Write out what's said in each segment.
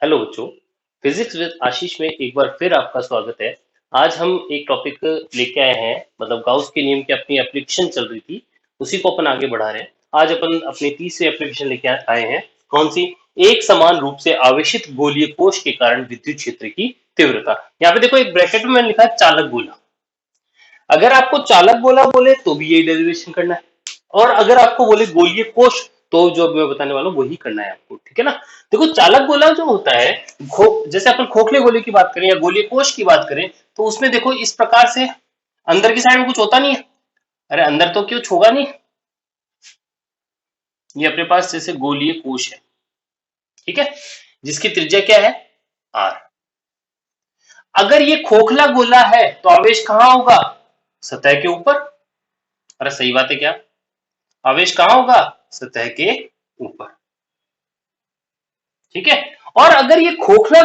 Hello बच्चों। Physics with आशीष में एक बार फिर आपका स्वागत है। आज हम एक टॉपिक लेके आए हैं, मतलब गाउस के नियम की अपनी एप्लीकेशन चल रही थी, उसी को अपन आगे बढ़ा रहे हैं। आज अपन अपनी तीसरी एप्लीकेशन लेके आए हैं। कौन सी? एक समान रूप से आवेशित गोलीय कोश के कारण विद्युत क्षेत्र की तीव्रता। यहाँ पे देखो, एक ब्रैकेट में मैंने लिखा है चालक गोला। अगर आपको चालक गोला बोले तो भी यही डेरिवेशन करना है, और अगर आपको बोले गोलीय कोश तो जो मैं बताने वाला हूँ वही करना है आपको, ठीक है ना। देखो, चालक गोला जो होता है, जैसे अपन खोखले गोले की बात करें या गोलीय कोश की बात करें, तो उसमें देखो इस प्रकार से अंदर की साइड में कुछ होता नहीं है। अरे अंदर तो क्यों होगा नहीं, ये अपने पास जैसे गोलीय कोश है, ठीक है, जिसकी त्रिज्या क्या है? आर। अगर ये खोखला गोला है तो आवेश कहां होगा? सतह के ऊपर। अरे सही बात है क्या? आवेश कहां होगा? सतह के ऊपर, ठीक है। और अगर ये खोखला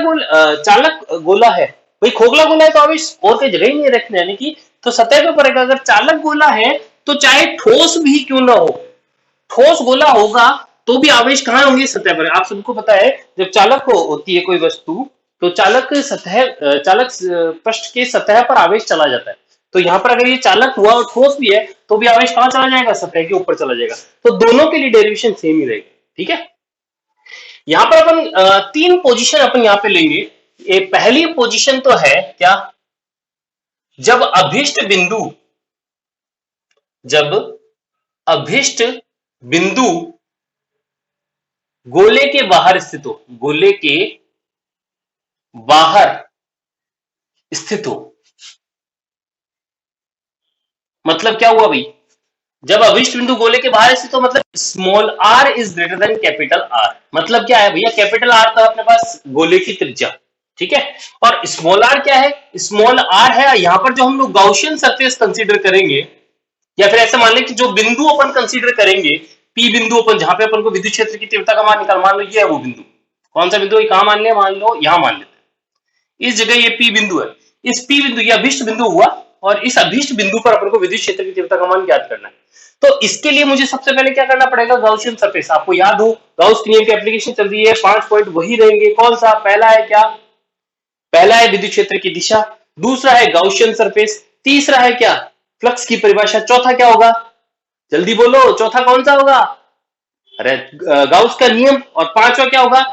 चालक गोला है, भाई खोखला गोला है तो आवेश और कई जगह ही नहीं रखने, यानी कि तो सतह पे पड़ेगा। अगर चालक गोला है तो चाहे ठोस भी क्यों ना हो, ठोस गोला होगा तो भी आवेश कहां होंगे? सतह पर। आप सबको पता है, जब चालक होती है कोई वस्तु, तो चालक पृष्ठ के सतह पर आवेश चला जाता है। तो यहाँ पर अगर ये चालक हुआ और ठोस भी है तो भी आवेश कहां चला जाएगा? सतह के ऊपर चला जाएगा। तो दोनों के लिए डेरिवेशन सेम ही रहेगी, ठीक है। यहाँ पर अपन तीन पोजीशन अपन यहाँ पे लेंगे। पहली पोजीशन तो है क्या? जब जब अभिष्ट बिंदु गोले के बाहर स्थित हो, गोले के बाहर स्थित हो। मतलब क्या हुआ भाई? जब अभिष्ट बिंदु गोले के बाहर स्थित हो, मतलब small r is greater than capital R. मतलब क्या है भैया? कैपिटल आर था अपने पास गोले की त्रिज्या, ठीक है, और स्मॉल आर क्या है? स्मॉल आर है यहाँ पर जो हम लोग गाउशियन सरफेस कंसीडर करेंगे, या फिर ऐसे मान लें कि जो बिंदु अपन कंसीडर करेंगे, पी बिंदु अपन, जहां पे अपन को विद्युत क्षेत्र की तीव्रता का मान निकाल, मान लो ये है वो बिंदु। कौन सा बिंदु? कहां मान लिया? मान लो यहां मान लेते हैं, इस जगह ये पी बिंदु है। इस पी बिंदु, ये अभिष्ट बिंदु हुआ, और इस अभिष्ट बिंदु पर अपन को विद्युत क्षेत्र की तीव्रता का मान ज्ञात करना है। तो इसके लिए मुझे सबसे पहले क्या करना पड़ेगा? Gaussian surface. आपको याद हो गाउस के नियम की एप्लीकेशन चल रही है, 5 पॉइंट वही रहेंगे। कौन सा? पहला है क्या? पहला है विद्युत क्षेत्र की दिशा, दूसरा है गाउशियन सरफेस, तीसरा है क्या? फ्लक्स की परिभाषा, चौथा क्या होगा? जल्दी बोलो, चौथा कौन सा होगा? अरे गाउस का नियम, और पांचवा क्या होगा?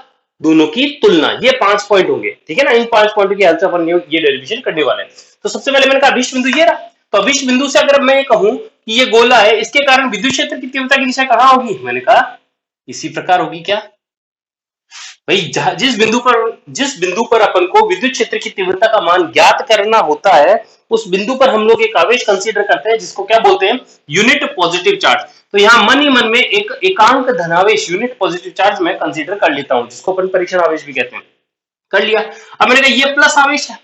दोनों की तुलना। ये 5 पॉइंट होंगे, ठीक है ना। इन 5 पॉइंटों की हेल्प से अपन ये डेरिवेशन करने वाले हैं। तो सबसे पहले मैंने कहा अभिष्ट बिंदु ये रहा। तो अभिष्ट बिंदु से अगर मैं ये कहूं कि ये गोला है, इसके कारण विद्युत क्षेत्र की तीव्रता की दिशा कहां होगी? मैंने कहा इसी प्रकार होगी। क्या भाई? जिस बिंदु पर अपन को विद्युत क्षेत्र की तीव्रता का मान ज्ञात करना होता है, उस बिंदु पर हम लोग एक आवेश कंसीडर करते हैं, जिसको क्या बोलते हैं? Unit positive charge. तो यहाँ मन ही मन में एक एकांक धनावेश यूनिट पॉजिटिव चार्ज मैं कंसीडर कर लेता हूं, जिसको अपन परीक्षण आवेश भी कहते हैं। कर लिया। अब मैंने कहा ये प्लस आवेश है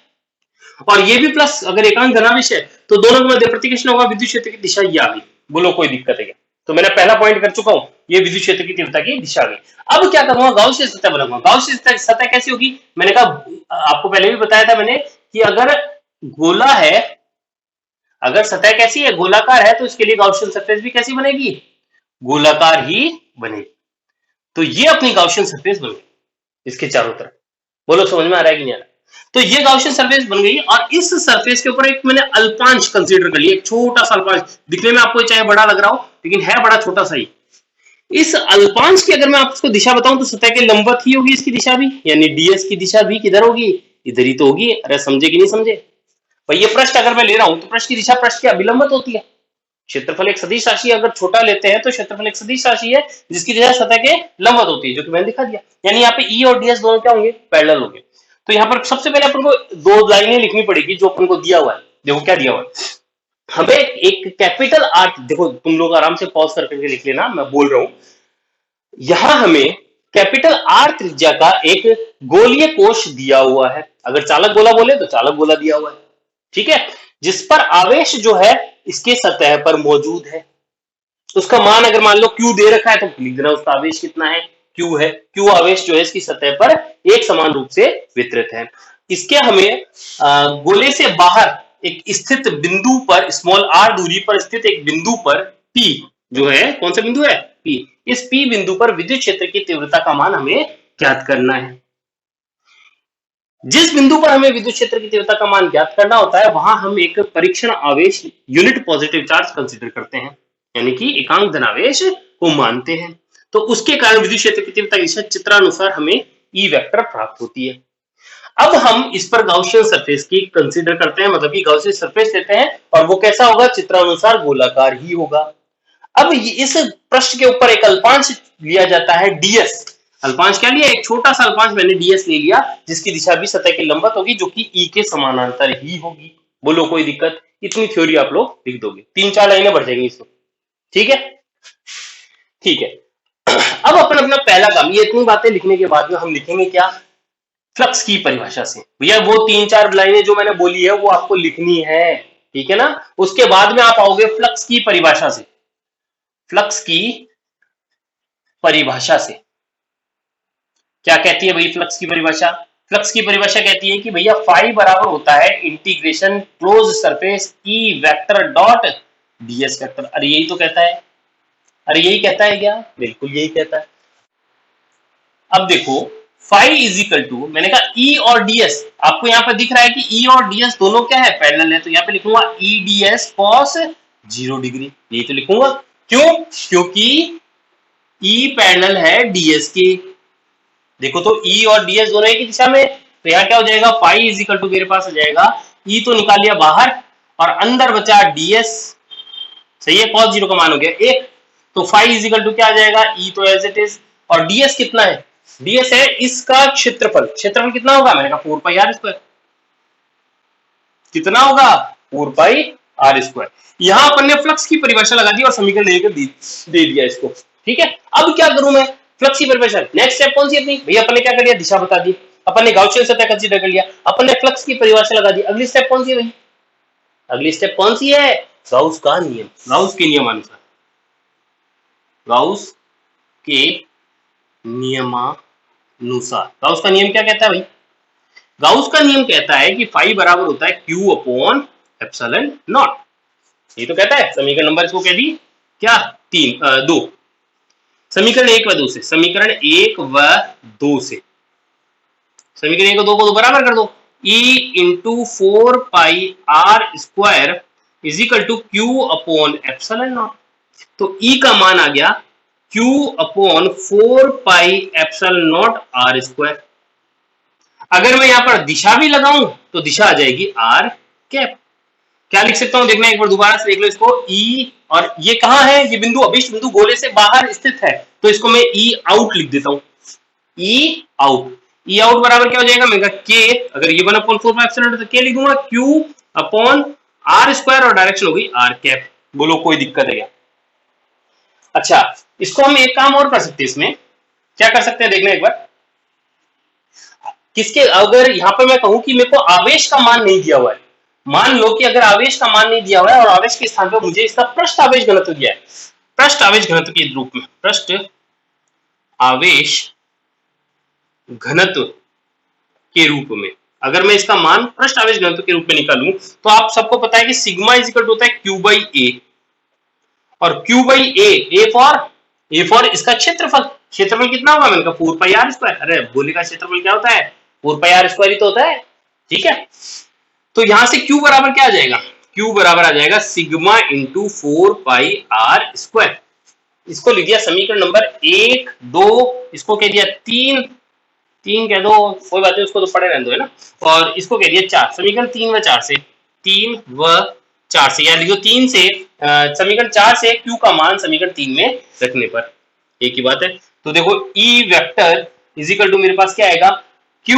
और ये भी प्लस, अगर एकांक धनावेश है तो दोनों के मध्य प्रतिकृष्ण होगा, विद्युत क्षेत्र की दिशा ये आ गई। बोलो कोई दिक्कत है क्या? तो मैंने पहला पॉइंट कर चुका हूं, ये विद्युत क्षेत्र की तीव्रता की दिशा आ गई। अब क्या करूंगा? गाउसियन सतह बनाऊंगा। गाउसियन सतह कैसी होगी? मैंने कहा, आपको पहले भी बताया था मैंने, कि अगर गोला है, अगर सतह कैसी है? गोलाकार है, तो इसके लिए गाउसियन सरफेस भी कैसी बनेगी? गोलाकार ही बनेगी। तो ये अपनी गाउसियन सरफेस बन गई इसके चारों तरफ। बोलो समझ में आ रहा है कि नहीं आ रहा? तो ये गाउसियन सरफेस बन गई, और इस सरफेस के ऊपर एक मैंने अल्पांश कंसीडर कर लिया, एक छोटा सा अल्पांश। दिखने में आपको चाहे बड़ा लग रहा हो, लेकिन है बड़ा छोटा सा ही। इस अल्पांश की अगर मैं आपको दिशा बताऊं तो सतह के लंबवत ही होगी इसकी दिशा भी, यानी डीएस की दिशा भी किधर होगी? इधर ही तो होगी। अरे समझे कि नहीं समझे भाई? ये पृष्ठ अगर मैं ले रहा हूं तो पृष्ठ की दिशा पृष्ठ के अभिलंबत होती है। क्षेत्रफल एक सदिश राशि अगर छोटा लेते हैं तो क्षेत्रफल एक सदिश राशि है जिसकी दिशा सतह के लंबवत होती है, जो कि मैंने दिखा दिया। यानी यहाँ पे ई और डीएस दोनों क्या होंगे? पैरेलल होंगे। तो यहाँ पर सबसे पहले अपन को दो लाइनें लिखनी पड़ेगी जो अपन को दिया हुआ है। देखो क्या दिया हुआ है हमें, एक कैपिटल आर। देखो तुम लोग आराम से पॉज करके लिख लेना, मैं बोल रहा हूं। यहां हमें कैपिटल आर त्रिज्या का एक गोलीय कोश दिया हुआ है। अगर चालक गोला बोले तो चालक गोला दिया हुआ है, ठीक है, जिस पर आवेश जो है इसके सतह पर मौजूद है। उसका मान अगर मान लो क्यू दे रखा है तो लिख देना उसका आवेश कितना है? क्यू है। क्यू आवेश जो है इसकी सतह पर एक समान रूप से वितरित है। इसके हमें गोले से बाहर एक स्थित बिंदु पर, स्मॉल आर दूरी पर स्थित एक बिंदु पर पी जो है, कौन सा बिंदु है? पी। इस पी बिंदु पर विद्युत क्षेत्र की तीव्रता का मान हमें ज्ञात करना है। जिस बिंदु पर हमें विद्युत क्षेत्र की तीव्रता का मान ज्ञात करना होता है वहां हम एक परीक्षण आवेश यूनिट पॉजिटिव चार्ज कंसीडर करते हैं, यानी कि एकांक धनावेश को मानते हैं। तो उसके कारण विद्युत क्षेत्र की तीव्रता की चित्रानुसार हमें ई वेक्टर प्राप्त होती है। अब हम इस पर गाउसियन सरफेस की कंसीडर करते हैं, मतलब कि गाउसियन सरफेस लेते हैं और वो कैसा होगा, चित्रानुसार गोलाकार ही होगा। अब इस पृष्ठ के ऊपर एक अल्पांश लिया जाता है ds। अल्पांश क्या लिया, एक छोटा सा अल्पांश मैंने ds ले लिया, जिसकी दिशा भी सतह के लंबवत होगी, जो कि E के समानांतर ही होगी। बोलो कोई दिक्कत? इतनी थ्योरी आप लोग लिख दोगे, 3-4 लाइनें बढ़ जाएंगी इसमें। ठीक है, ठीक है। अब अपना पहला काम, ये इतनी बातें लिखने के बाद में हम लिखेंगे क्या, फ्लक्स की परिभाषा से। भैया वो 3-4 लाइनें जो मैंने बोली है वो आपको लिखनी है, ठीक है ना। उसके बाद में आप आओगे फ्लक्स की परिभाषा से। फ्लक्स की परिभाषा से क्या कहती है भाई फ्लक्स की परिभाषा? फ्लक्स की परिभाषा कहती है कि भैया फाई बराबर होता है integration close surface E vector dot DS vector. अरे यही तो कहता है, अरे यही कहता है क्या? बिल्कुल यही कहता है। अब देखो फाई इज इक्वल टू, मैंने कहा ई और डीएस, आपको यहाँ पे दिख रहा है कि ई और डीएस दोनों क्या है, पैरेलल है, तो यहाँ पे लिखूंगा ई डीएस कॉस 0 डिग्री, यही तो लिखूंगा। क्यों? क्योंकि ई पैरेलल है डीएस के। देखो तो ई और डीएस दोनों एक ही दिशा में, तो यहाँ क्या हो जाएगा, फाई इज इक्वल टू मेरे पास हो जाएगा, ई तो निकाल लिया बाहर और अंदर बचा डीएस, सही है, cos 0 का मान हो गया 1, तो फाई इज इक्वल टू क्या आ जाएगा, ई तो एज इट इज, और डीएस कितना है, डीएस है इसका क्षेत्रफल। क्षेत्रफल कितना होगा, मैंने कहा 4 पाई आर स्क्वायर। कितना होगा, 4 पाई आर स्क्वायर। यहां अपन ने फ्लक्स की परिभाषा लगा दी और समीकरण लेकर दे दिया इसको। ठीक है, अब क्या करूं मैं, फ्लक्स की परिभाषा, नेक्स्ट स्टेप कौन सी अपनी, भैया अपन ने क्या कर लिया, दिशा बता दी, अपन ने गाउसियन सतह कंसीडर कर लिया, अपन ने फ्लक्स की परिभाषा लगा दी। अगली स्टेप कौन सी है भाई, अगली स्टेप कौन सी है, गाउस का नियम। गाउस के नियमानुसार, गाउस के नियमानुसार, गाउस का नियम क्या कहता है भाई, गाउस का नियम कहता है कि फाई बराबर होता है क्यू अपॉन एप्सिलॉन नॉट। ये तो कहता है, समीकरण नंबर इसको कह दी क्या, 2, समीकरण 1 व 2 से, समीकरण 1 व 2 से, समीकरण 1 और 2 को तो बराबर कर दो, E into 4 pi r square is equal to Q upon epsilon naught. तो E का मान आ गया Q upon 4 pi epsilon naught r square. अगर मैं यहां पर दिशा भी लगाऊं तो दिशा आ जाएगी आर कैप। क्या लिख सकता हूं, देखना एक बार दोबारा से देख लो इसको, E, और ये कहां है, ये बिंदु अभिष्ट बिंदु गोले से बाहर स्थित है, तो इसको मैं E आउट लिख देता हूं, E आउट। E आउट बराबर क्या हो जाएगा, मैं K, अगर ये 1 अपॉन 4 पाई एप्सिलॉन तो K लिख दूंगा, Q अपॉन आर स्क्वायर और डायरेक्शन हो गई आर कैप। बोलो कोई दिक्कत है क्या? अच्छा, इसको हम एक काम और कर सकते हैं, इसमें क्या कर सकते हैं, देखना एक बार, किसके, अगर यहां पर मैं कहूं कि मेरे को आवेश का मान नहीं दिया हुआ है, मान लो कि अगर आवेश का मान नहीं दिया हुआ है और आवेश के स्थान पर मुझे इसका पृष्ठ आवेश घनत्व दिया है, पृष्ठ आवेश घनत्व के रूप में, पृष्ठ आवेश घनत्व के रूप में अगर मैं इसका मान पृष्ठ आवेश घनत्व के रूप में निकालूं, तो आप सबको पता है कि सिग्मा इज इक्वल टू होता है क्यू बाई ए, और Q बाई ए फॉर इसका क्षेत्रफल। क्षेत्रफल कितना होगा, मैंने कहा 4 पाई आर स्क्वायर। अरे गोले का क्षेत्रफल क्या होता है, 4 पाई आर स्क्वायर ही तो होता है। ठीक है, तो यहां से Q बराबर क्या आ जाएगा, Q बराबर आ जाएगा sigma into 4 pi r square. इसको लिख दिया समीकरण नंबर 1, 2, इसको कह दिया 3 कह दो, कोई बात नहीं, उसको तो पढ़े रहने दो, है ना, और इसको कह दिया 4। समीकरण 3 व 4 से, 3 व 4 से, या लिखो 3 से, समीकरण 4 से Q का मान समीकरण 3 में रखने पर एक ही बात है। तो देखो E vector is equal to मेरे पास क्या आएगा, Q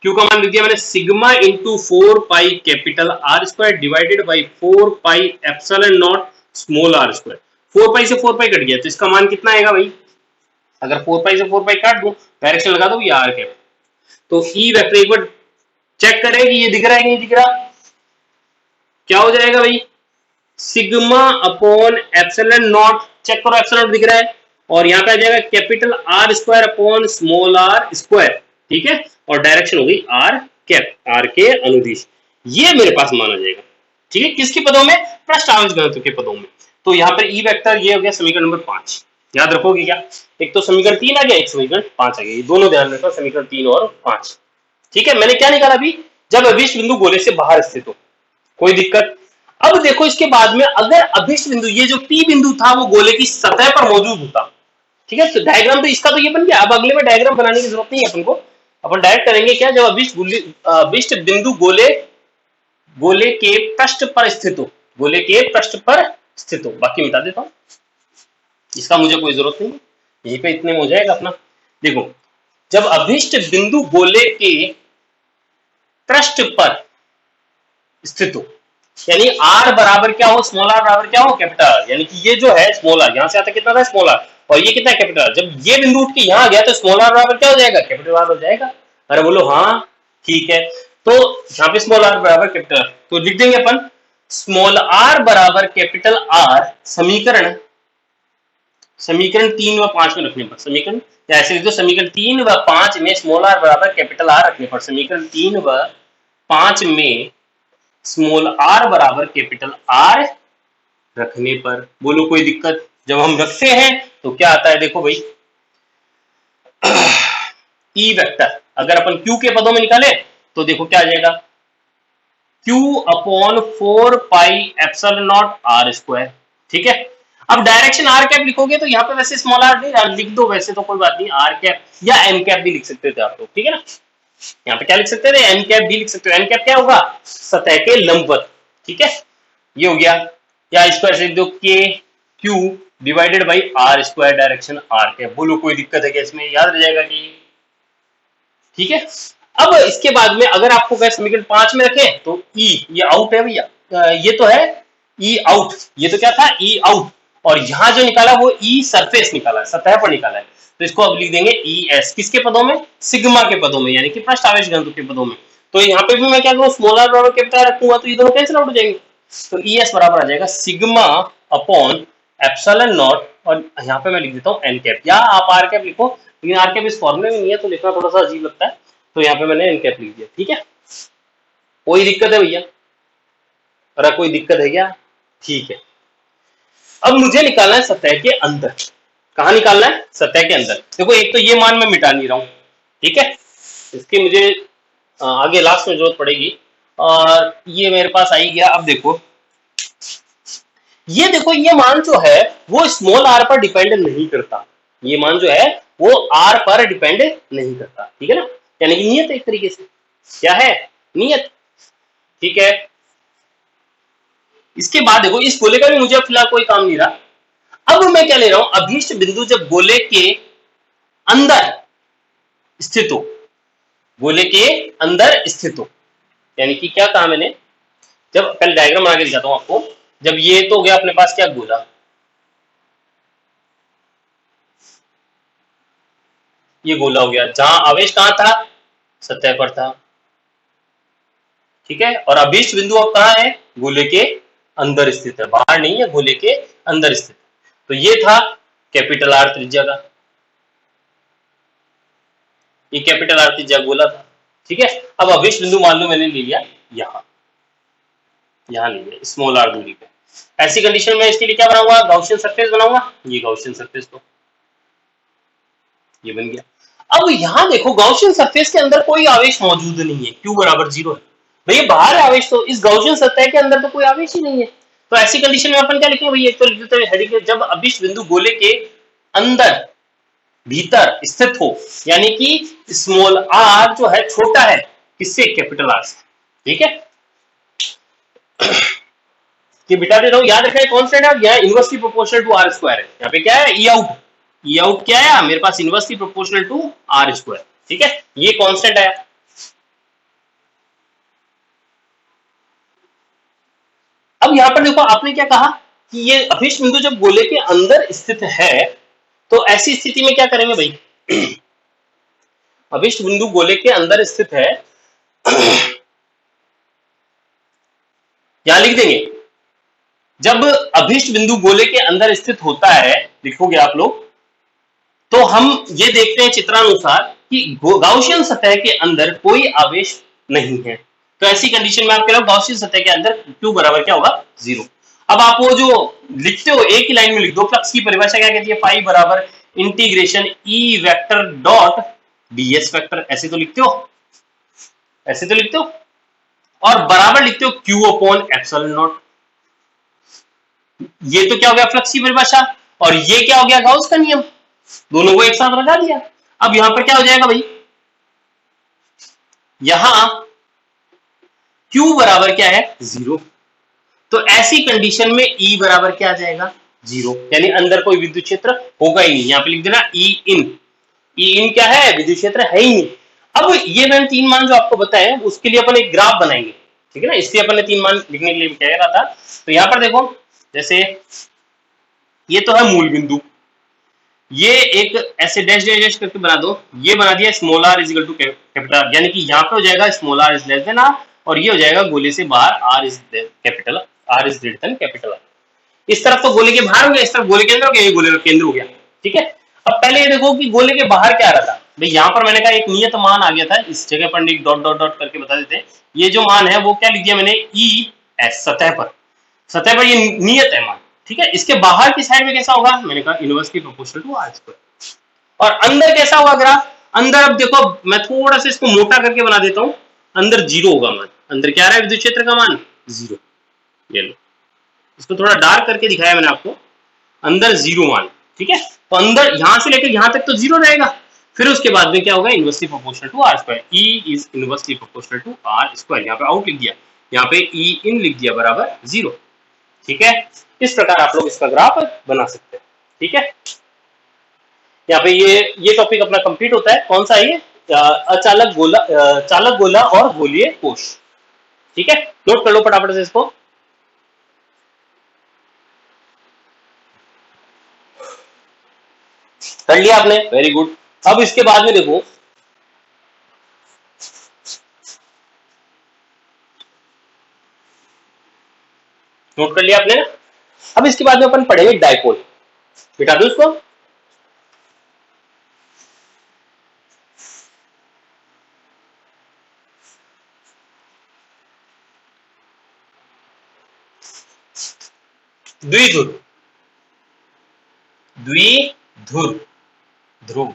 का मान लिख दिया मैंने, sigma into 4 pi capital R square divided by 4 pi epsilon naught small r square. 4 pi से 4 पाई कट गया, तो इसका मान कितना आएगा भाई, अगर 4 पाई से 4 पाई काट दूं, डायरेक्शन लगा दो, ये आर कैप, तो E वेक्टर एक बार चेक करें कि ये दिख रहा है कि नहीं दिख रहा, क्या हो जाएगा भाई, sigma upon epsilon naught, check करो एप्सिलॉन दिख रहा है, और यहाँ पे आ जाएगा capital R square upon small r square. ठीक है, और डायरेक्शन हो गई आर कैप, आर के अनुदिश, ये मेरे पास माना जाएगा। ठीक है, किसके पदों में, पृष्ठ आवेश घनत्व के पदों में। तो यहाँ पर ई वेक्टर ये हो गया समीकरण नंबर 5, याद रखोगे क्या, एक तो समीकरण 3 आ गया, एक समीकरण 5 आ गया, ये दोनों ध्यान रखो, समीकरण 3 और 5। ठीक है, मैंने क्या निकाला अभी, जब अभिष्ट बिंदु गोले से बाहर स्थित हो, कोई दिक्कत। अब देखो इसके बाद में अगर अभिष्ट बिंदु, ये जो P बिंदु था वो गोले की सतह पर मौजूद होता, ठीक है, तो डायग्राम तो इसका तो ये बन गया। अब अगले में डायग्राम बनाने की जरूरत नहीं है अपन को, अपन डायरेक्ट करेंगे क्या, जब अभिष्ट बिंदु गोले के पृष्ठ पर स्थित हो, गोले के पृष्ठ पर स्थित हो। बाकी मिटा देता हूं, इसका मुझे कोई जरूरत नहीं है, यहीं पे इतने में हो जाएगा अपना। देखो जब अभिष्ट बिंदु गोले के पृष्ठ पर स्थित हो, यानी आर बराबर क्या हो, स्मॉल आर बराबर क्या हो, कैपिटल आर, यानी कि ये जो है स्मॉल आर, यहां से आता कितना था स्मॉल आर, और ये कितना है कैपिटल आर। जब ये बिंदु उठ के यहां गया तो स्मॉल आर बराबर क्या हो जाएगा, कैपिटल आर हो जाएगा। अरे बोलो हाँ ठीक है, तो यहाँ पे स्मॉल आर बराबर कैपिटल आर, तो लिख देंगे अपन स्मॉल आर बराबर कैपिटल आर, समीकरण 3 व 5 में रखने पर, समीकरण या ऐसे लिख दो, समीकरण 3 व 5 में स्मॉल आर बराबर कैपिटल आर रखने पर, समीकरण 3 व 5 में स्मॉल आर बराबर कैपिटल आर रखने पर, बोलो कोई दिक्कत। जब हम रखते हैं तो क्या आता है, देखो भाई ई वेक्टर अगर अपन क्यू के पदों में निकाले तो देखो क्या आ जाएगा, Q upon 4 pi epsilon naught r square, ठीक है। अब डायरेक्शन आर कैप लिखोगे तो यहाँ पे वैसे स्मॉल आर नहीं लिख दो, वैसे तो कोई बात नहीं, आर कैप या एन कैप भी लिख सकते थे आप लोग, ठीक है ना। यहाँ पे क्या लिख सकते थे, एन कैप भी लिख सकते हो। एन कैप क्या होगा, सतह के लंबवत, ठीक है, ये हो गया। या स्क्वायर से लिख दो के Q divided by are square direction r cap, बोलो कोई दिक्कत है क्या इसमें, याद रह जाएगा कि, ठीक है। अब इसके बाद में अगर आपको कहे समीकरण 5 में रखे तो ई, ये आउट है भैया, ये तो है ई आउट, ये तो क्या था ई आउट, और यहां जो निकाला वो ई सरफेस निकाला है, सतह पर निकाला है, तो इसको अब लिख देंगे ई एस, किसके पदों में, सिग्मा के पदों में, यानी कि पृष्ठ आवेश घनत्व के पदों में। तो यहाँ पे भी मैं क्या करूँ, स्मॉल आर बराबर कैपिटल आर रखूंगा तो ये दोनों कैंसिल आउट हो जाएंगे, तो ई एस बराबर आ जाएगा सिग्मा अपॉन एप्सिलॉन नॉट, और यहाँ पे मैं लिख देता हूँ एन कैप, या आप आर कैप लिखो, लेकिन आर कैप इस फॉर्मूले में नहीं है तो लिखना थोड़ा सा अजीब लगता है, तो यहाँ पे मैंने एन कैप लिख दिया, ठीक है। कोई दिक्कत है भैया, अरे कोई दिक्कत है क्या, ठीक है। अब मुझे निकालना है सतह के अंदर, कहां निकालना है, सतह के अंदर। देखो एक तो ये मान मैं मिटा नहीं रहा हूं, ठीक है, इसकी मुझे आगे लास्ट में जरूरत पड़ेगी, और ये मेरे पास आई गया। अब देखो ये मान जो है वो स्मॉल आर पर डिपेंड नहीं करता, ये मान जो है वो आर पर डिपेंड नहीं करता, ठीक है ना, यानी कि नियत एक तरीके से, क्या है, नियत, ठीक है। इसके बाद देखो इस गोले का भी मुझे फिलहाल कोई काम नहीं रहा। अब मैं क्या ले रहा हूं, अभीष्ट बिंदु जब गोले के अंदर स्थित हो, गोले के अंदर स्थित हो, यानी कि क्या कहा मैंने, जब पहले डायग्राम बना के दिखाता हूं आपको। जब ये तो हो गया अपने पास क्या, गोला, ये गोला हो गया, जहां आवेश कहां था, सतह पर था, ठीक है। और अभीष्ट बिंदु अब कहां है, गोले के अंदर स्थित है, बाहर नहीं है, गोले के अंदर स्थित। तो ये था कैपिटल आर त्रिज्या का, ये कैपिटल आर त्रिज्या गोला था, ठीक है। अब अभीष्ट बिंदु मान लो मैंने ले लिया यहां ले लिया स्मॉल आर दूरी पे। ऐसी कंडीशन में इसके लिए क्या बनाऊंगा, गॉसियन सरफेस बनाऊंगा, ये गॉसियन सरफेस तो ये बन गया। अब यहां देखो गॉसियन सरफेस के अंदर कोई आवेश मौजूद नहीं है, क्यू बराबर 0 है, भैया बाहर आवेश, तो इस गॉसियन सतह के अंदर तो कोई आवेश ही नहीं है। तो ऐसी कंडीशन में अपन क्या लिखेंगे भैया, एक तो लिख देते हैं हेडिंग, जब अभीष्ट बिंदु गोले के अंदर भीतर स्थित हो, यानी कि स्मॉल आर जो है छोटा है किससे, कैपिटल आर से, ठीक है। ये बिटा दे रहा हूं, याद रखना है कांस्टेंट है, यह inversely proportional to are square है। यहाँ पे क्या है, ई आउट क्या है मेरे पास, inversely proportional to are square, ठीक है, ये कांस्टेंट है। अब यहां पर देखो आपने क्या कहा कि ये अभीष्ट बिंदु जब गोले के अंदर स्थित है, तो ऐसी स्थिति में क्या करेंगे भाई, अभीष्ट बिंदु गोले के अंदर स्थित है, यहां लिख देंगे, जब अभीष्ट बिंदु गोले के अंदर स्थित होता है, लिखोगे आप लोग, तो हम ये देखते हैं चित्रानुसार कि गॉसियन सतह के अंदर कोई आवेश नहीं है। तो ऐसी कंडीशन में आप कह रहे हो गॉसियन सतह के अंदर Q बराबर क्या होगा, 0। अब आप वो जो लिखते हो एक ही लाइन में लिख दो, फ्लक्स की परिभाषा क्या कहती है, फाई बराबर integration E vector dot ds vector, ऐसे तो लिखते हो, ऐसे तो लिखते हो, और बराबर लिखते हो Q अपॉन एप्सिलॉन नॉट। ये तो क्या हो गया फ्लक्स की परिभाषा, और ये क्या हो गया गाउस का नियम, दोनों को एक साथ लगा दिया। अब यहां पर क्या हो जाएगा भाई, यहां Q बराबर क्या है 0, तो ऐसी कंडीशन में E बराबर क्या आ जाएगा 0, यानी अंदर कोई विद्युत क्षेत्र होगा ही नहीं। यहां पे लिख देना E इन, E इन क्या है, विद्युत क्षेत्र है ही नहीं। अब ये मैंने 3 मान जो आपको बताया उसके लिए अपन एक ग्राफ बनाएंगे, ठीक है ना, इसलिए अपन ने 3 मान लिखने के लिए कह रहा था। तो यहां पर देखो, जैसे ये तो है मूल बिंदु, ये एक ऐसे डैश डैश डैश करके बना दो, ये बना दिया small r is equal to capital R, यानी कि यहाँ पे हो जाएगा small r is less than r, और ये हो जाएगा गोले से बाहर r is capital, r is greater than capital R. इस तरफ तो गोले के बाहर हो गया, इस तरफ गोले के अंदर हो गया, ये गोले का केंद्र हो गया, ठीक है। अब पहले ये देखो कि गोले के बाहर क्या आ रहा था भाई, यहाँ पर मैंने कहा एक नियत मान आ गया था, इस जगह पर एक डॉट डॉट डॉट करके बता देते हैं। ये जो मान है वो क्या लिख दिया मैंने, ई एस, सतह पर ये नियत है मान, ठीक है। इसके बाहर की साइड में कैसा होगा, मैंने कहा inversely proportional to are square. और अंदर कैसा होगा ग्राफ, अंदर अब देखो मैं थोड़ा सा इसको मोटा करके बना देता हूं, अंदर 0 होगा मान, अंदर क्या आ रहा है विद्युत क्षेत्र का मान 0, ये लो इसको थोड़ा डार्क करके दिखाया मैंने आपको, अंदर 0 मान, ठीक है। तो अंदर यहां से लेकर यहां तक तो 0 रहेगा, फिर उसके बाद में क्या होगा, inversely proportional to are square, E is inversely proportional to are square, यहाँ पे आउट लिख दिया, यहाँ पे ई इन लिख दिया बराबर 0, ठीक है। इस प्रकार आप लोग इसका ग्राफ बना सकते हैं, ठीक है। यहाँ पे ये टॉपिक अपना कंप्लीट होता है, कौन सा है ये, अचालक गोला, चालक गोला और गोलीय कोश, ठीक है। नोट कर लो फटाफट से इसको। कर लिया आपने, वेरी गुड। अब इसके बाद में देखो, नोट कर लिया आपने ना। अब इसके बाद में अपन पढ़ेंगे डायपोल, बिठा दो इसको। द्विध्रुव, द्विध्रुव, ध्रुव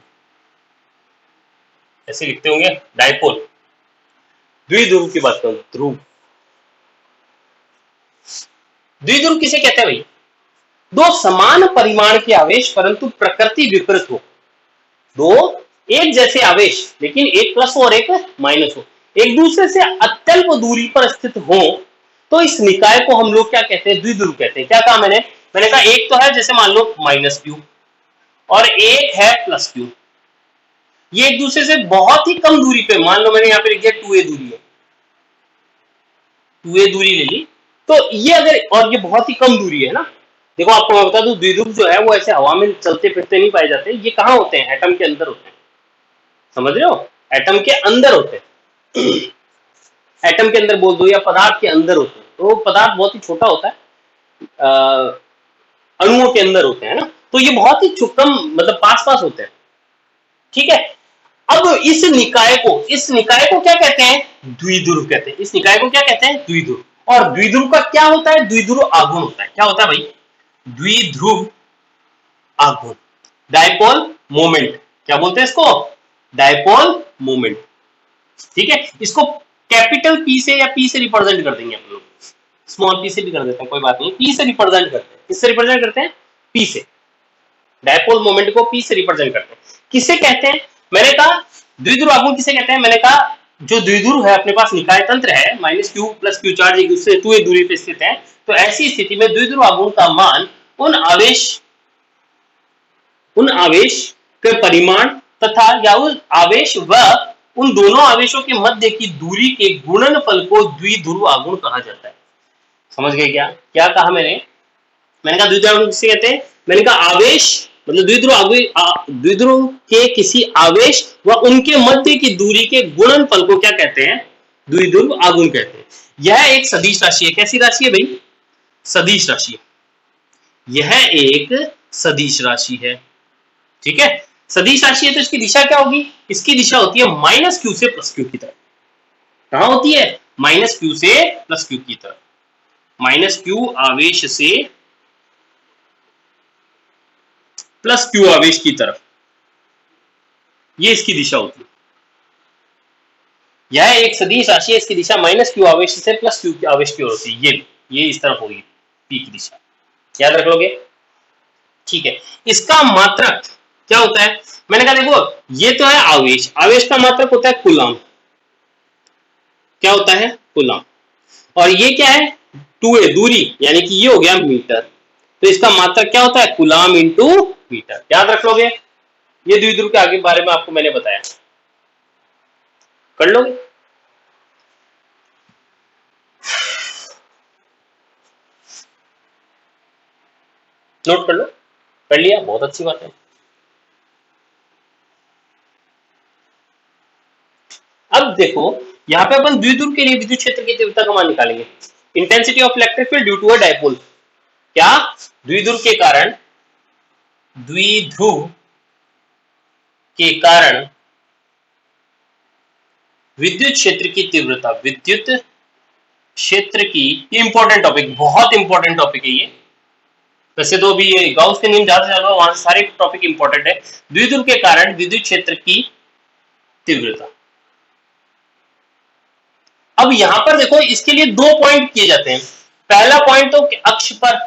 ऐसे लिखते होंगे, डायपोल, द्विध्रुव की बात करूं, ध्रुव। द्विध्रुव किसे कहते हैं भाई, दो समान परिमाण के आवेश परंतु प्रकृति विपरीत हो, दो एक जैसे आवेश लेकिन एक प्लस और एक माइनस हो, एक दूसरे से अत्यल्प दूरी पर स्थित हो, तो इस निकाय को हम लोग क्या कहते हैं, द्विध्रुव कहते हैं। क्या कहा मैंने कहा एक तो है जैसे मान लो माइनस क्यू, और एक है प्लस क्यू, ये एक दूसरे से बहुत ही कम दूरी पे, मान लो मैंने यहाँ पे लिख दिया 2a दूरी है, 2a दूरी ले ली, तो ये अगर, और ये बहुत ही कम दूरी है ना, देखो आपको मैं बता दूं द्विध्रुव जो है वो ऐसे हवा में चलते फिरते नहीं पाए जाते, ये कहाँ होते हैं, एटम के अंदर होते हैं, समझ रहे हो, एटम के अंदर होते हैं। एटम के अंदर बोल दो या पदार्थ के अंदर होते हैं, तो पदार्थ बहुत ही छोटा होता है, अणुओं के अंदर होते हैं ना, तो ये बहुत ही कम मतलब पास पास होते हैं, ठीक है। अब इस निकाय को क्या कहते हैं, द्विध्रुव कहते हैं, इस निकाय को क्या कहते हैं, द्विध्रुव। और द्विध्रुव का क्या होता है, द्विध्रुव आघूर्ण होता है, क्या होता है भाई, द्विध्रुव आघूर्ण, डायपोल मोमेंट, क्या बोलते हैं इसको, डायपोल मोमेंट, ठीक है। इसको कैपिटल पी से या पी से रिप्रेजेंट कर देंगे हम लोग, स्मॉल पी से भी कर देते हैं, कोई बात नहीं, पी से रिप्रेजेंट करते हैं, किससे रिप्रेजेंट करते हैं, पी से, डायपोल मोमेंट को पी से रिप्रेजेंट करते हैं। किसे कहते हैं, मैंने कहा द्विध्रुव आघूर्ण किसे कहते हैं, मैंने कहा जो द्विध्रुव है अपने पास निकाय तंत्र है, minus Q plus Q charge एक दूसरे से 2a दूरी पे स्थित है, तो ऐसी स्थिति में द्विध्रुव आघूर्ण का मान उन आवेश के परिमाण तथा या उन आवेश व उन दोनों आवेशों के मध्य की दूरी के गुणनफल को द्विध्रुव आघूर्ण कहा जाता है। समझ गए क्या, क्या कहा मैंने कहा द्विध्रुव आघूर्ण किसे कहते हैं, मैंने कहा आवेश मतलब द्विध्रुव के किसी आवेश व उनके मध्य की दूरी के गुणनफल को क्या कहते हैं, द्विध्रुव आघूर्ण कहते हैं। यह एक सदिश राशि है, कैसी राशि है भाई, सदिश राशि, यह एक सदिश राशि है, ठीक है। सदिश राशि है तो इसकी दिशा क्या होगी, इसकी दिशा होती है माइनस क्यू से प्लस क्यू की तरफ, कहां होती है, माइनस क्यू से प्लस क्यू की तरफ, माइनस क्यू आवेश से प्लस क्यू आवेश की तरफ, ये इसकी दिशा होती है। यह एक सदिश राशि है, इसकी दिशा माइनस क्यू आवेश से प्लस क्यू आवेश की ओर होती है। ये इस तरफ होगी पी की दिशा, याद रख लोगे। ठीक है, इसका मात्रक क्या होता है? मैंने कहा देखो ये तो है आवेश, आवेश का मात्रक होता है कूलम। क्या होता है? कूलम। और ये क्या है? 2a दूरी, यानी कि ये हो गया मीटर। तो इसका मात्रक क्या होता है? Coulomb into metre. याद रख लोगे, ये द्विध्रुव के आगे बारे में आपको मैंने बताया, कर लोगे। नोट कर लो, कर लिया, बहुत अच्छी बात है। अब देखो यहाँ पे अपन द्विध्रुव के लिए विद्युत क्षेत्र की तीव्रता का मान निकालेंगे। Intensity of electric field due to a dipole. क्या? द्विध्रुव के कारण, द्विध्रुव के कारण विद्युत क्षेत्र की तीव्रता, विद्युत क्षेत्र की, इंपॉर्टेंट टॉपिक, बहुत इंपॉर्टेंट टॉपिक है ये। वैसे तो अभी ये गाउस के नियम ज्यादा चल रहा है, वहां से सारे टॉपिक इंपॉर्टेंट है। द्विध्रुव के कारण विद्युत क्षेत्र की तीव्रता। अब यहां पर देखो इसके लिए 2 पॉइंट किए जाते हैं। पहला पॉइंट तो अक्ष पर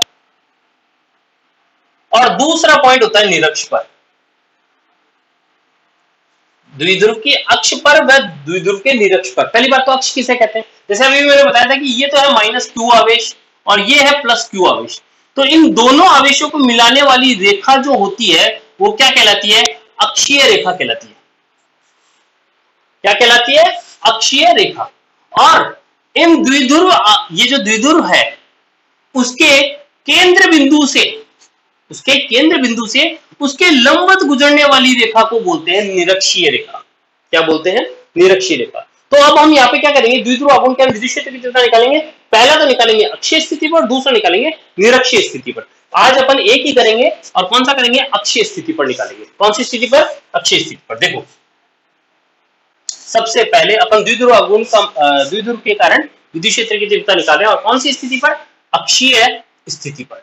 और दूसरा पॉइंट होता है निरक्ष पर। द्विध्रुव की अक्ष पर व द्विध्रुव के निरक्ष पर। पहली बात तो अक्ष किसे कहते हैं? जैसे अभी मैंने बताया था कि ये तो है माइनस क्यू आवेश और ये है प्लस क्यू आवेश। तो इन दोनों आवेशों को मिलाने वाली रेखा जो होती है वो क्या कहलाती है? अक्षीय रेखा कहलाती है। क्या कहलाती है? अक्षीय रेखा। और इन द्विध्रुव, ये जो द्विध्रुव है उसके केंद्र बिंदु से, उसके केंद्र बिंदु से उसके लंबवत गुजरने वाली रेखा को बोलते हैं निरक्षीय रेखा। क्या बोलते हैं? निरक्षीय रेखा। तो अब हम यहाँ पे क्या करेंगे? द्विध्रुव आघूर्ण के विद्युत क्षेत्र की तीव्रता निकालेंगे। पहला तो निकालेंगे अक्षीय स्थिति पर, दूसरा निकालेंगे निरक्षीय स्थिति पर। आज अपन एक ही करेंगे, और कौन सा करेंगे? अक्षीय स्थिति पर निकालेंगे। कौन सी स्थिति पर? अक्षीय स्थिति पर। देखो सबसे पहले अपन द्विध्रुव आघूर्ण का, द्विध्रुव के कारण विद्युत क्षेत्र की तीव्रता निकालें, और कौन सी स्थिति पर? अक्षीय स्थिति पर।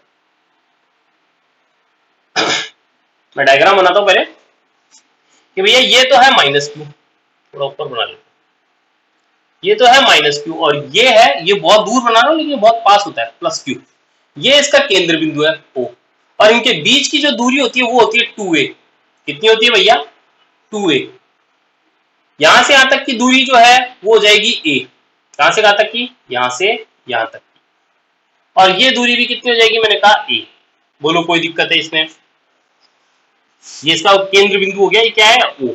मैं डायग्राम बनाता हूं पहले कि भैया ये तो है माइनस क्यू, थोड़ा ऊपर बना लेता हूं। ये तो है माइनस क्यू और ये है, ये बहुत दूर बना रहा हूं लेकिन बहुत पास होता है, प्लस क्यू। ये इसका केंद्र बिंदु है O, और इनके बीच की जो दूरी होती है वो होती है 2a। कितनी होती है भैया? 2a। यहां से यहां तक की दूरी जो है वो हो जाएगी a। कहां से कहां तक की? यहां से यहां तक की। और ये दूरी भी कितनी हो जाएगी? मैंने कहा a। बोलो कोई दिक्कत है इसमें? ये इसका केंद्र बिंदु हो गया, ये क्या है? O।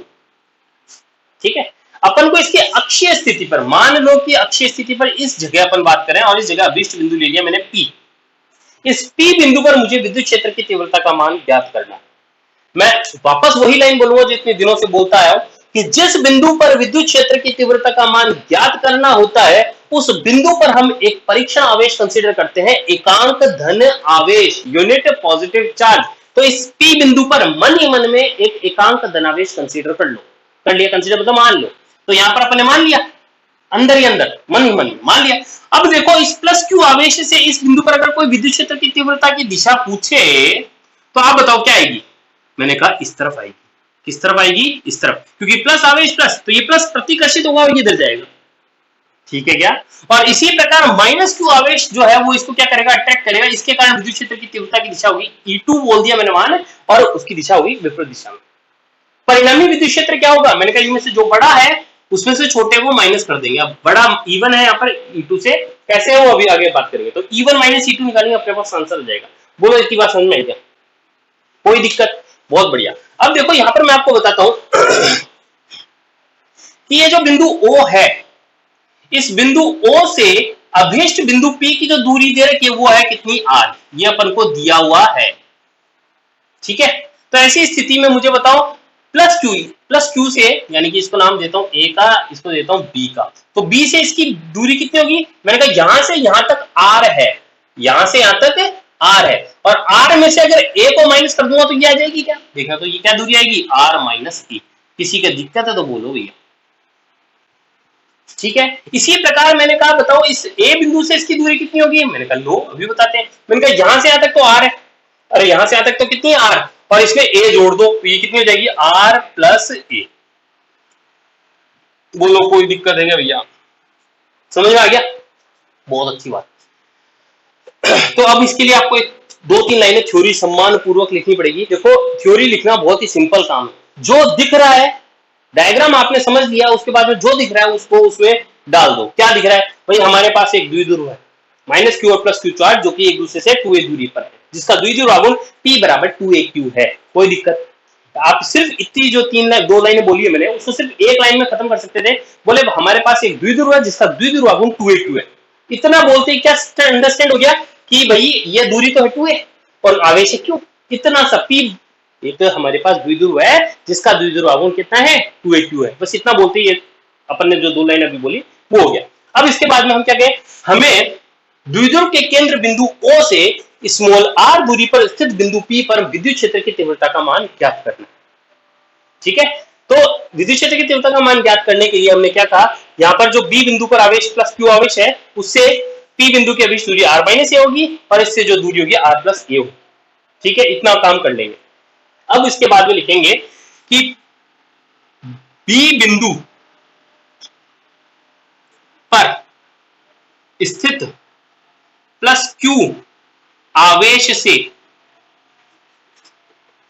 ठीक है, अपन को इसकी अक्षीय स्थिति पर, मान लो कि अक्षीय स्थिति पर इस जगह अपन बात करें और इस जगह अभिष्ट बिंदु ले लिया मैंने P। इस P बिंदु पर मुझे विद्युत क्षेत्र की तीव्रता का मान ज्ञात करना है। मैं वापस वही लाइन बोलूंगा जो इतने दिनों से बोलता आया हूं कि जिस बिंदु पर विद्युत क्षेत्र की तीव्रता का मान ज्ञात करना होता है उस बिंदु पर हम एक परीक्षण आवेश कंसीडर करते हैं, एकांक धन आवेश, यूनिट पॉजिटिव चार्ज। तो इस P बिंदु पर मन ही मन में एक एकांक धनावेश कंसीडर कर लो। कर लिया कंसीडर, मतलब मान लो। तो यहां पर अपने मान लिया, अंदर ही अंदर, मन ही मन मान लिया। अब देखो इस प्लस क्यू आवेश से इस बिंदु पर अगर कोई विद्युत क्षेत्र की तीव्रता की दिशा पूछे तो आप बताओ क्या आएगी? मैंने कहा इस तरफ आएगी। किस तरफ आएगी? इस तरफ, क्योंकि प्लस आवेश प्लस, तो ये प्लस प्रतिकर्षित होगा और ये इधर जाएगा। ठीक है क्या? और इसी प्रकार माइनस क्यू आवेश जो है वो इसको क्या करेगा? अट्रैक्ट करेगा। इसके कारण विद्युत क्षेत्र की तीव्रता की दिशा होगी E2 बोल दिया मैंने मान, और उसकी दिशा होगी विपरीत दिशा में। परिणामी विद्युत क्षेत्र क्या होगा? मैंने कहा इनमें से जो बड़ा है उसमें से छोटे को माइनस कर देंगे। अब बड़ा E1 है यहाँ पर, E2 से कैसे है वो अभी आगे बात करेंगे। तो E1 माइनस E2 निकालेंगे, अपने पास आंसर आ जाएगा। बोलो इसकी बात समझ में आई क्या? कोई दिक्कत? बहुत बढ़िया। अब देखो यहां पर मैं आपको बताता हूं कि ये जो बिंदु O है, इस बिंदु O से अभिष्ट बिंदु P की जो दूरी दे रखी है वो है कितनी? R। ये अपन को दिया हुआ है। ठीक है, तो ऐसी स्थिति में मुझे बताओ प्लस क्यू से, यानी कि इसको नाम देता हूं A का, इसको देता हूं B का, तो B से इसकी दूरी कितनी होगी? मैंने कहा यहां से यहां तक R है, यहां से यहां तक R है, और R में से अगर A को माइनस कर दूंगा तो ये आ जाएगी क्या? देखना, तो ये क्या दूरी आएगी? R minus A। किसी का दिक्कत है तो बोलो भैया। ठीक है, इसी प्रकार मैंने कहा बताओ इस A बिंदु से इसकी दूरी कितनी होगी? मैंने कहा लो अभी बताते हैं। मैंने कहा यहां से यहां तक तो R है, अरे यहां से यहां तक तो कितनी है? R, और इसमें A जोड़ दो तो ये कितनी हो जाएगी? R plus A। बोलो कोई दिक्कत है क्या भैया? समझ में आ गया? बहुत अच्छी बात। तो अब इसके लिए आपको एक 2-3 लाइनें थ्योरी सम्मान पूर्वक लिखनी पड़ेगी। देखो थ्योरी लिखना बहुत ही सिंपल काम है। जो दिख रहा है डायग्राम आपने समझ लिया, उसके बाद में जो दिख रहा है उसको उसमें डाल दो। क्या दिख रहा है भाई? हमारे पास एक द्विध्रुव है माइनस क्यू और प्लस क्यू चार्ज, जो कि एक दूसरे से 2a दूरी पर है, जिसका द्विध्रुव आघूर्ण P बराबर 2aq है। कोई दिक्कत? आप सिर्फ इतनी जो 2 लाइनें बोली है मैंने, उसको सिर्फ एक लाइन में खत्म कर सकते थे। बोले हमारे पास एक द्विध्रुव है जिसका द्विध्रुव आघूर्ण 2aq है। इतना बोलते ही क्या अंडरस्टैंड हो गया कि भाई ये दूरी तो है 2a और आवेश है क्यों? इतना सा P, एक तो हमारे पास द्विध्रुव है जिसका द्विध्रुव आघूर्ण कितना है? 2aq है। बस इतना बोलते ही अपन ने जो 2 लाइन अभी बोली वो हो गया। अब इसके बाद में हम क्या कहें, हमें द्विध्रुव के केंद्र बिंदु O से स्मॉल r दूरी पर स्थित बिंदु P पर विद्युत क्षेत्र की तीव्रता का मान ज्ञात करना। ठीक है, तो विद्युत क्षेत्र की तीव्रता का मान ज्ञात करने के लिए हमने क्या कहा, यहाँ पर जो B बिंदु पर आवेश प्लस Q आवेश है उससे P बिंदु की अभिष्ट दूरी r माइनस a होगी और इससे जो दूरी होगी r प्लस a होगी। ठीक है, इतना काम कर लेंगे। अब इसके बाद में लिखेंगे कि B बिंदु पर स्थित प्लस Q आवेश से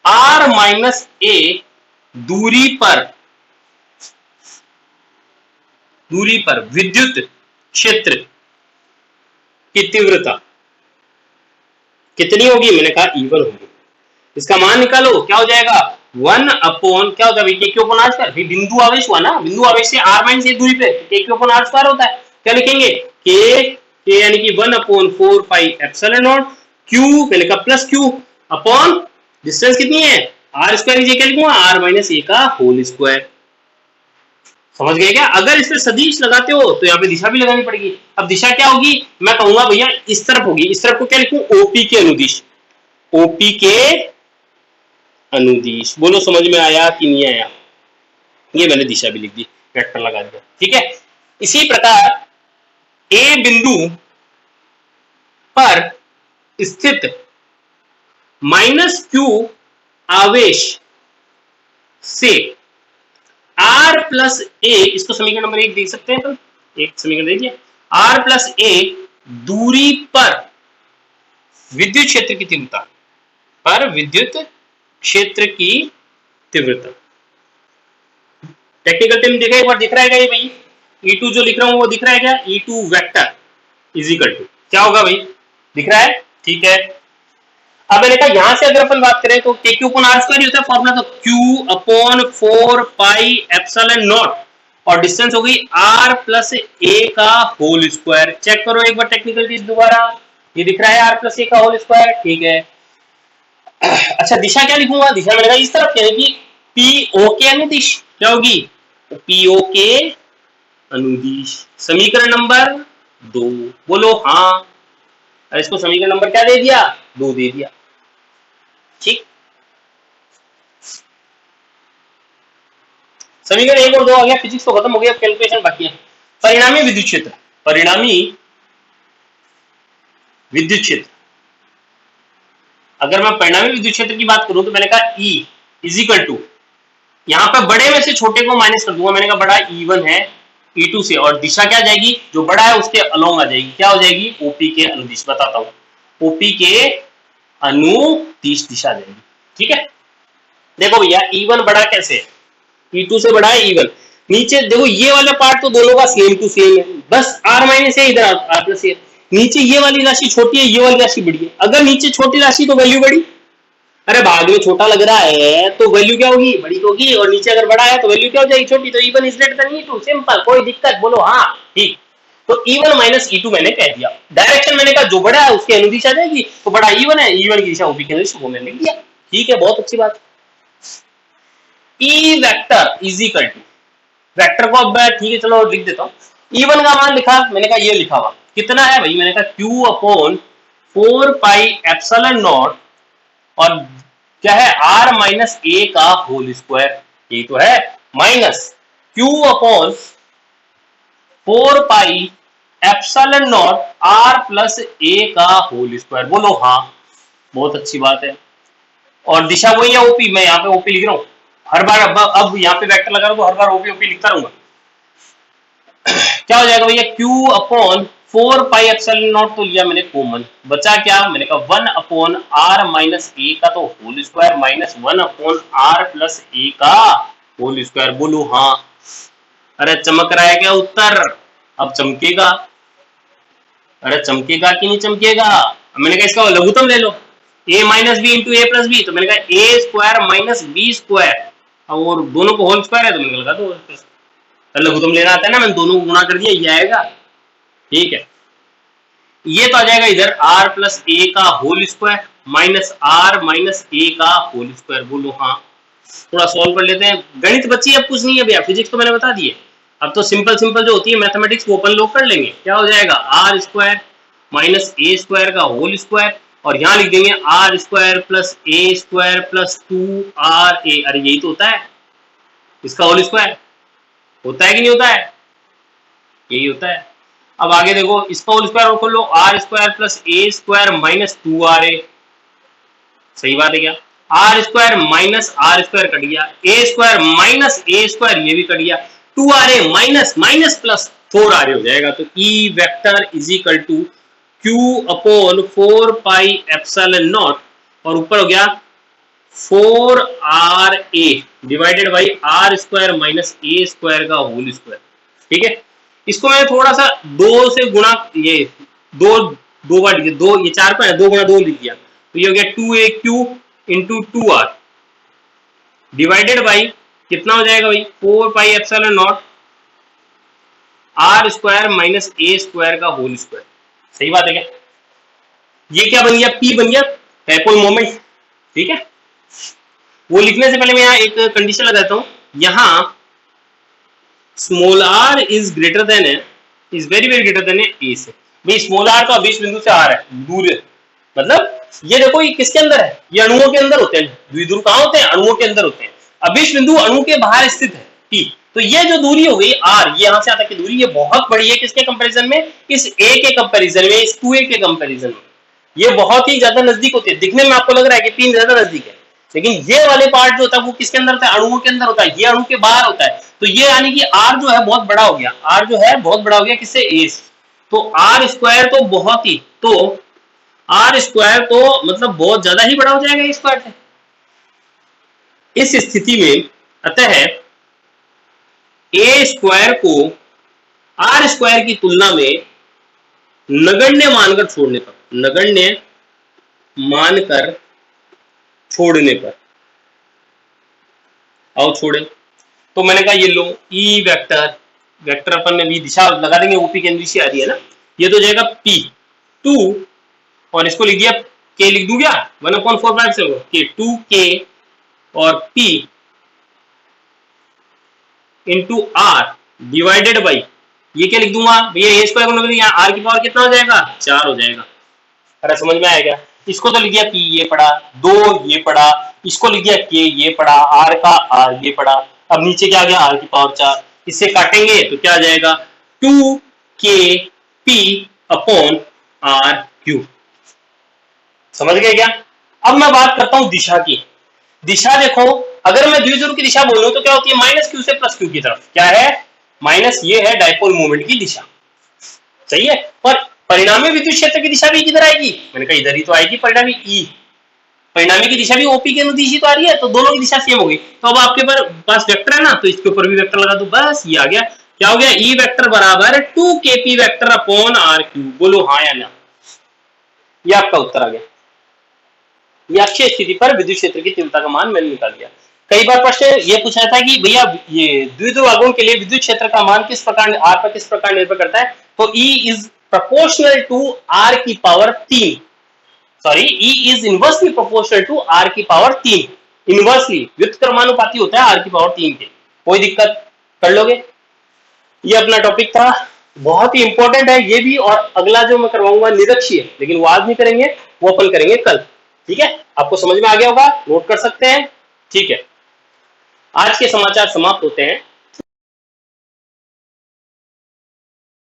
r माइनस a दूरी पर विद्युत क्षेत्र की तीव्रता कितनी होगी? मैंने कहा E1 होगी। इसका मान निकालो, क्या हो जाएगा? 1 अपॉन क्या होता है भाई? Q upon R square. बिंदु आवेश हुआ ना, बिंदु आवेश से r माइनस a दूरी पे Q अपॉन R स्क्वायर होता है। क्या लिखेंगे? K यानी कि 1 upon 4 pi epsilon not Q, मैंने कहा प्लस Q अपॉन डिस्टेंस कितनी है? R स्क्वायर की जगह लिखूंगा r माइनस a का होल स्क्वायर। समझ गए क्या? अगर इसमें सदिश लगाते हो तो यहाँ पे दिशा भी लगानी पड़ेगी। अब दिशा क्या होगी? मैं कहूंगा भैया इस तरफ होगी। इस तरफ को क्या लिखूं? OP के अनुदिश। OP के अनुदिश। बोलो समझ में आया कि नहीं आया? ये मैंने दिशा भी लिख दी, वेक्टर लगा दिया। ठीक है, इसी प्रकार A बिंदु पर स्थित माइनस Q आवेश से r प्लस a, इसको समीकरण नंबर 1 देख सकते हैं। तो एक समीकरण देखिए, r प्लस a दूरी पर विद्युत क्षेत्र की तीव्रता, पर विद्युत क्षेत्र की तीव्रता। टेक्निकल टर्म देखा एक बार, दिख रहा है क्या ये भाई? E2 जो लिख रहा हूं वो दिख रहा है क्या? E2 vector is equal to क्या होगा भाई? दिख रहा है? ठीक है, अब मैंने कहा यहां से अगर अपन बात करें तो Q अपॉन R स्क्वायर होता है फॉर्मूला, तो Q upon 4 pi epsilon naught और डिस्टेंस हो गई R प्लस a का होल स्क्वायर। चेक करो एक बार टेक्निकल चीज दोबारा, ये दिख रहा है R प्लस a का होल स्क्वायर। ठीक है, अच्छा दिशा क्या लिखूंगा? दिशा मैंने कहा इस तरफ, यानी कि PO के अनुदिश। क्या होगी? तो PO के अनुदिश। समीकरण नंबर 2, बोलो हाँ। और इसको समीकरण नंबर क्या दे दिया? 2 दे दिया। ठीक, समीकरण 1 और 2 आ गया, फिजिक्स तो खत्म हो गया, कैलकुलेशन बाकी है। परिणामी विद्युत क्षेत्र, परिणामी विद्युत क्षेत्र, अगर मैं परिणामी विद्युत क्षेत्र की बात करूं तो मैंने कहा E इज इक्वल टू, यहां पर बड़े में से छोटे को माइनस कर दूंगा। मैंने कहा बड़ा E1 है E2 से, और दिशा क्या जाएगी? जो बड़ा है उसके अलोंग आ जाएगी। क्या हो जाएगी? OP के अनुदिश। बताता हूं, OP के अनुदिश दिशा जाएगी। ठीक है, देखो भैया E1 बड़ा कैसे है? E2 से बड़ा है E1। नीचे देखो ये वाला पार्ट तो दोनों का सेम टू सेम है, बस r माइनस है, इधर r प्लस है। नीचे ये वाली राशि छोटी है, ये वाली राशि बड़ी है। अगर नीचे छोटी राशि तो वैल्यू बड़ी, अरे भाग में छोटा लग रहा है तो वैल्यू क्या होगी? बड़ी होगी। और नीचे अगर बड़ा है तो वैल्यू क्या हो जाएगी? छोटी। तो E1 is greater then E2, simple. कोई दिक्कत? बोलो हाँ। ठीक, तो E1 माइनस E2 मैंने कह दिया। डायरेक्शन मैंने कहा जो बड़ा है उसके अनुदिश आ जाएगी, तो बड़ा E1 है, E1 की दिशा OP के अनुदिश, वो मैंने लिख दिया। ठीक है, बहुत अच्छी बात। E vector is equal to, vector को अब ठीक है चलो लिख देता हूं। E1 का मान लिखा, मैंने कहा ये लिखा हुआ कितना है भाई? मैंने कहा Q upon 4 pi epsilon naught और क्या है? R माइनस a का होल स्क्वायर। ये तो है, minus Q upon 4 pi epsilon not R plus a का होल स्क्वायर। बोलो हाँ, बहुत अच्छी बात है। और दिशा वही है OP, मैं यहाँ पे OP लिख रहा हूँ हर बार। अब यहाँ पे वेक्टर लगा रहा हूँ तो हर बार OP लिखता रहूंगा। क्या हो जाएगा भैया, Q upon 4 pi epsilon naught तो लिया मैंने कॉमन, बचा क्या, मैंने कहा 1 अपॉन आर माइनस ए का तो whole square minus 1 upon R plus A का होल स्क्वायर। बोलो हाँ। अरे चमक रहा है क्या उत्तर, अब चमकेगा, अरे चमकेगा कि नहीं चमकेगा। मैंने कहा इसका लघुत्तम ले लो, a minus b into a plus b, तो मैंने कहा a square minus b square, और दोनों को होल स्क्वायर है तो मैंने लगा दो, लघुत्तम लेना आता है ना, मैंने दोनों को गुणा कर दिया, ये आएगा। ठीक है, ये तो आ जाएगा इधर r प्लस ए का whole square minus R minus A का होल स्क्वायर। बोलो हाँ। थोड़ा सॉल्व कर लेते हैं, गणित बच्ची अब कुछ नहीं है भैया, फिजिक्स तो मैंने बता दिए, अब तो सिंपल सिंपल जो होती है मैथमेटिक्स वो अपन लोग कर लेंगे। क्या हो जाएगा, आर स्क्वायर माइनस ए स्क्वायर का होल स्क्वायर, और यहाँ लिख देंगे r square plus A square plus 2r a। अरे यही तो होता है, इसका होल स्क्वायर होता है कि नहीं होता है, यही होता है। अब आगे देखो, इसका होल स्क्वायर और खोल लो, R square plus A square minus 2r a। सही बात है क्या, R square minus R square cut गया, A square minus A square ये भी कट गया, 2r a माइनस माइनस प्लस 4r a हो जाएगा। तो E vector is equal to Q upon 4 pi epsilon naught, और ऊपर हो गया 4r a divided by are square minus A square का होल स्क्वायर। ठीक है, इसको मैंने थोड़ा सा 2 से गुणा, ये दो बार लिख, दो ये 4 पे 2 गुणा 2 लिख दिया, तो ये हो गया 2aq into 2r divided by कितना हो जाएगा भाई, 4 pi epsilon naught r square minus ए स्क्वायर का होल स्क्वायर। सही बात है क्या, ये क्या बन गया, P बन गया, डाइपोल मोमेंट। ठीक है, वो लिखने से पहले मैं यहाँ एक कंडीशन लगाता हूं, यहाँ small r is greater than है, is very very greater than A से। भाई स्मॉल r तो अभिष्ट बिंदु से आ रहा है, दूर है, मतलब ये देखो ये किसके अंदर है, ये अणुओं के अंदर होते हैं, द्विध्रुव कहां होते हैं, अणुओं के अंदर होते हैं। अभिष्ट बिंदु अणु के बाहर स्थित है P, तो ये जो दूरी हो गई r, ये यहां से यहाँ तक की दूरी, ये बहुत बड़ी है, किसके कंपैरिजन में, इस a के कंपैरिजन में, इस 2a के कंपैरिजन में, ये बहुत ही ज्यादा नजदीक होती है। दिखने में आपको लग रहा है कि 3 ज्यादा नजदीक है, लेकिन ये वाले पार्ट जो होता है वो किसके अंदर होता है, अणुओं के अंदर होता है, ये अणु के बाहर होता है। तो ये यानी कि r जो है बहुत बड़ा हो गया, r जो है बहुत बड़ा हो गया किससे, a से। तो r स्क्वायर तो बहुत ही, तो r स्क्वायर तो मतलब बहुत ज्यादा ही बड़ा हो जाएगा इस स्क्वायर से। इस स्थिति में अतः a स्क्वायर को r स्क्वायर की तुलना में नगण्य मानकर छोड़ने पर, नगण्य मानकर छोड़ने पर, आओ छोड़े, तो मैंने कहा ये लो ई वेक्टर, वेक्टर अपन ने भी दिशा लगा देंगे, ओपी केंद्र से आ रही है ना, ये तो जाएगा P2, और इसको लिख दिया K, लिख दूं क्या, 1/4 से होगा K, 2K और P into R divided by, ये क्या लिख दूंगा भैया, ए स्क्वायर को यहाँ r की पावर कितना हो जाएगा, 4 हो जाएगा। अरे समझ में आएगा, इसको तो लिख दिया P ये पड़ा, 2 ये पड़ा, इसको लिख दिया K ये पड़ा, R का R ये पड़ा, अब नीचे क्या आ गया, r की पावर 4, इससे काटेंगे तो क्या आ जाएगा, 2kp अपॉन r क्यूब। समझ गए क्या। अब मैं बात करता हूं दिशा की। दिशा देखो, अगर मैं द्विध्रुव की दिशा बोलूं तो क्या होती है, माइनस क्यू से प्लस क्यू की तरफ, क्या है माइनस, ये है डाइपोल मोमेंट की दिशा। सही है, पर परिणामी विद्युत क्षेत्र की दिशा भी किधर आएगी, मैंने कहा इधर ही तो आएगी, परिणामी ई, परिणामी की दिशा भी ओपी के अनुदिश ही तो आ रही है, तो दोनों की दिशा सेम हो गई। तो अब आपके पास वेक्टर है ना, तो इसके ऊपर भी वेक्टर लगा दो, बस ये आ गया, क्या हो गया, ई वेक्टर बराबर 2kp vector upon r cube. बोलो हाँ या ना, ये आपका उत्तर आ गया। ये अक्षीय स्थिति पर विद्युत क्षेत्र की तीव्रता का मान मैंने निकाल दिया। कई बार प्रश्न ये पूछा था कि भैया ये द्विध्रुव आघूर्ण के लिए विद्युत क्षेत्र का मान किस प्रकार, r पर किस प्रकार निर्भर करता है, तो E is proportional to r की power 3, sorry E is inversely proportional to r की पावर 3, इनवर्सली व्युत्क्रमानुपाती होता है r की पावर 3 के। कोई दिक्कत, कर लोगे। ये अपना टॉपिक था, बहुत ही इंपॉर्टेंट है ये भी, और अगला जो मैं करवाऊंगा निरक्षीय, लेकिन वो आज नहीं करेंगे, वो अपन करेंगे कल। ठीक है, आपको समझ में आ गया होगा, नोट कर सकते हैं। ठीक है, आज के समाचार समाप्त होते हैं।